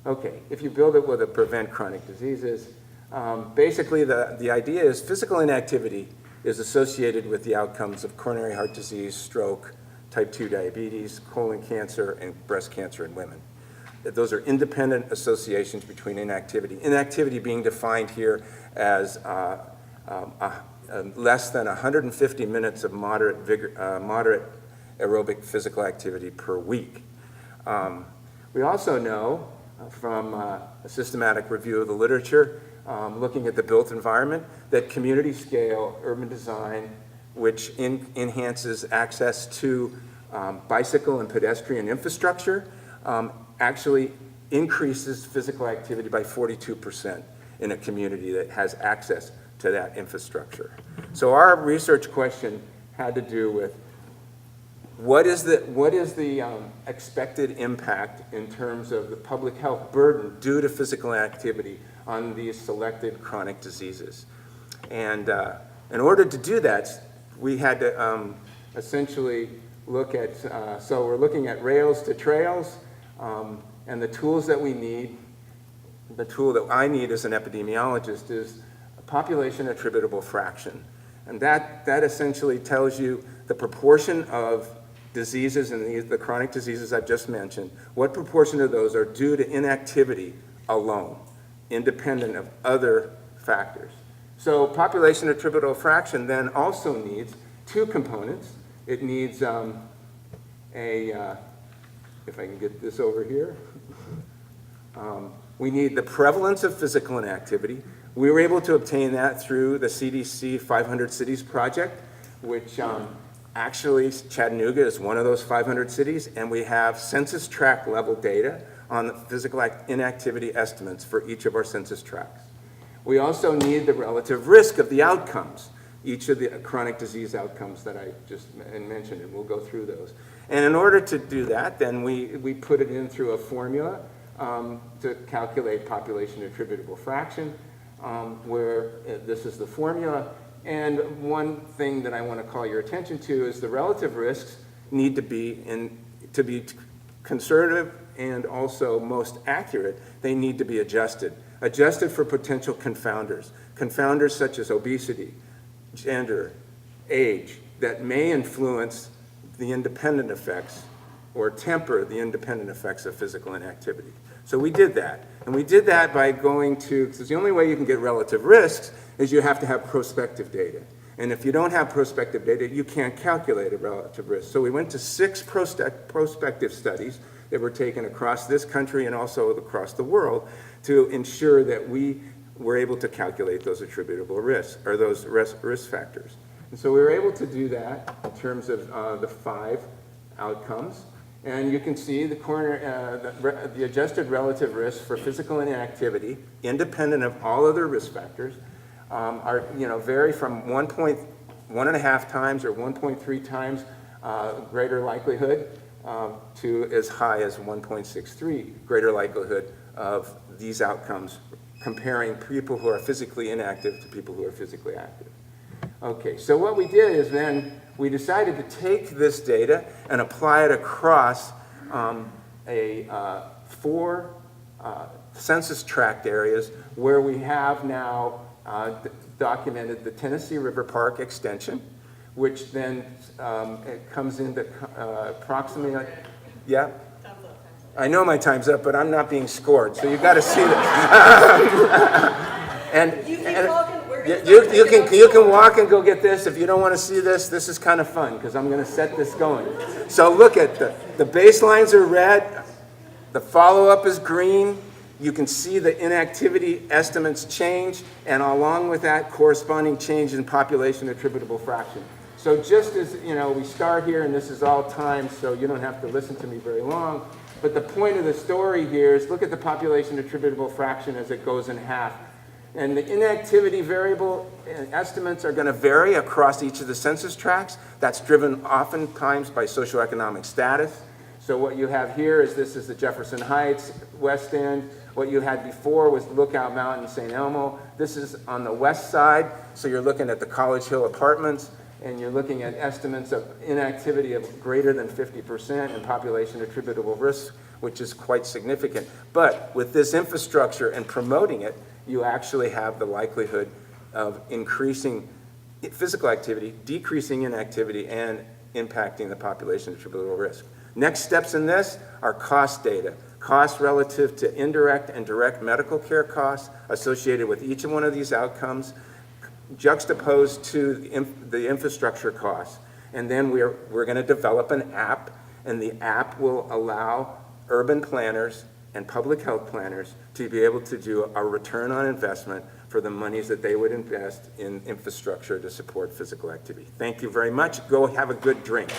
Okay, if you build it with a prevent chronic diseases, basically the idea is physical inactivity is associated with the outcomes of coronary heart disease, stroke, type 2 diabetes, colon cancer, and breast cancer in women. Those are independent associations between inactivity. Inactivity being defined here as less than 150 minutes of moderate aerobic physical activity per week. We also know from a systematic review of the literature, looking at the built environment, that community scale urban design, which enhances access to bicycle and pedestrian infrastructure, actually increases physical activity by 42% in a community that has access to that infrastructure. So our research question had to do with what is the expected impact in terms of the public health burden due to physical activity on these selected chronic diseases. And in order to do that, we had to essentially look at, so we're looking at rails to trails, and the tools that we need, the tool that I need as an epidemiologist is a population attributable fraction. And that essentially tells you the proportion of diseases and the chronic diseases I've just mentioned, what proportion of those are due to inactivity alone, independent of other factors. So population attributable fraction then also needs two components. It needs if I can get this over here, we need the prevalence of physical inactivity. We were able to obtain that through the CDC 500 Cities Project, which actually Chattanooga is one of those 500 cities, and we have census tract level data on the physical inactivity estimates for each of our census tracts. We also need the relative risk of the outcomes, each of the chronic disease outcomes that I just mentioned, and we'll go through those. And in order to do that, then we put it in through a formula to calculate population attributable fraction, where this is the formula. And one thing that I want to call your attention to is the relative risks need to be conservative and also most accurate. They need to be adjusted for potential confounders. Confounders such as obesity, gender, age, that may influence the independent effects or temper the independent effects of physical inactivity. So we did that. And we did that by going to, because the only way you can get relative risks is you have to have prospective data. And if you don't have prospective data, you can't calculate a relative risk. So we went to 6 prospective studies that were taken across this country and also across the world to ensure that we were able to calculate those attributable risks, or those risk factors. And so we were able to do that in terms of the 5 outcomes. And you can see the adjusted relative risk for physical inactivity, independent of all other risk factors, vary from 1.5 times or 1.3 times greater likelihood to as high as 1.63 greater likelihood of these outcomes, comparing people who are physically inactive to people who are physically active. Okay, so what we did is then we decided to take this data and apply it across 4 census tract areas where we have now documented the Tennessee River Park extension, which then it comes into approximately, yeah? I know my time's up, but I'm not being scored, so you've got to see this. You can walk and go get this. If you don't want to see this, this is kind of fun because I'm going to set this going. So look at the baselines are red, the follow-up is green. You can see the inactivity estimates change, and along with that, corresponding change in population attributable fraction. So just as we start here, and this is all timed, so you don't have to listen to me very long. But the point of the story here is look at the population attributable fraction as it goes in half. And the inactivity variable estimates are going to vary across each of the census tracts. That's driven oftentimes by socioeconomic status. So what you have here is this is the Jefferson Heights, West End. What you had before was Lookout Mountain, St. Elmo. This is on the west side, so you're looking at the College Hill apartments, and you're looking at estimates of inactivity of greater than 50% and population attributable risk which is quite significant. But with this infrastructure and promoting it, you actually have the likelihood of increasing physical activity, decreasing inactivity, and impacting the population attributable risk. Next steps in this are cost data. Costs relative to indirect and direct medical care costs associated with each one of these outcomes, juxtaposed to the infrastructure costs. And then we're going to develop an app, and the app will allow urban planners and public health planners to be able to do a return on investment for the monies that they would invest in infrastructure to support physical activity. Thank you very much. Go have a good drink.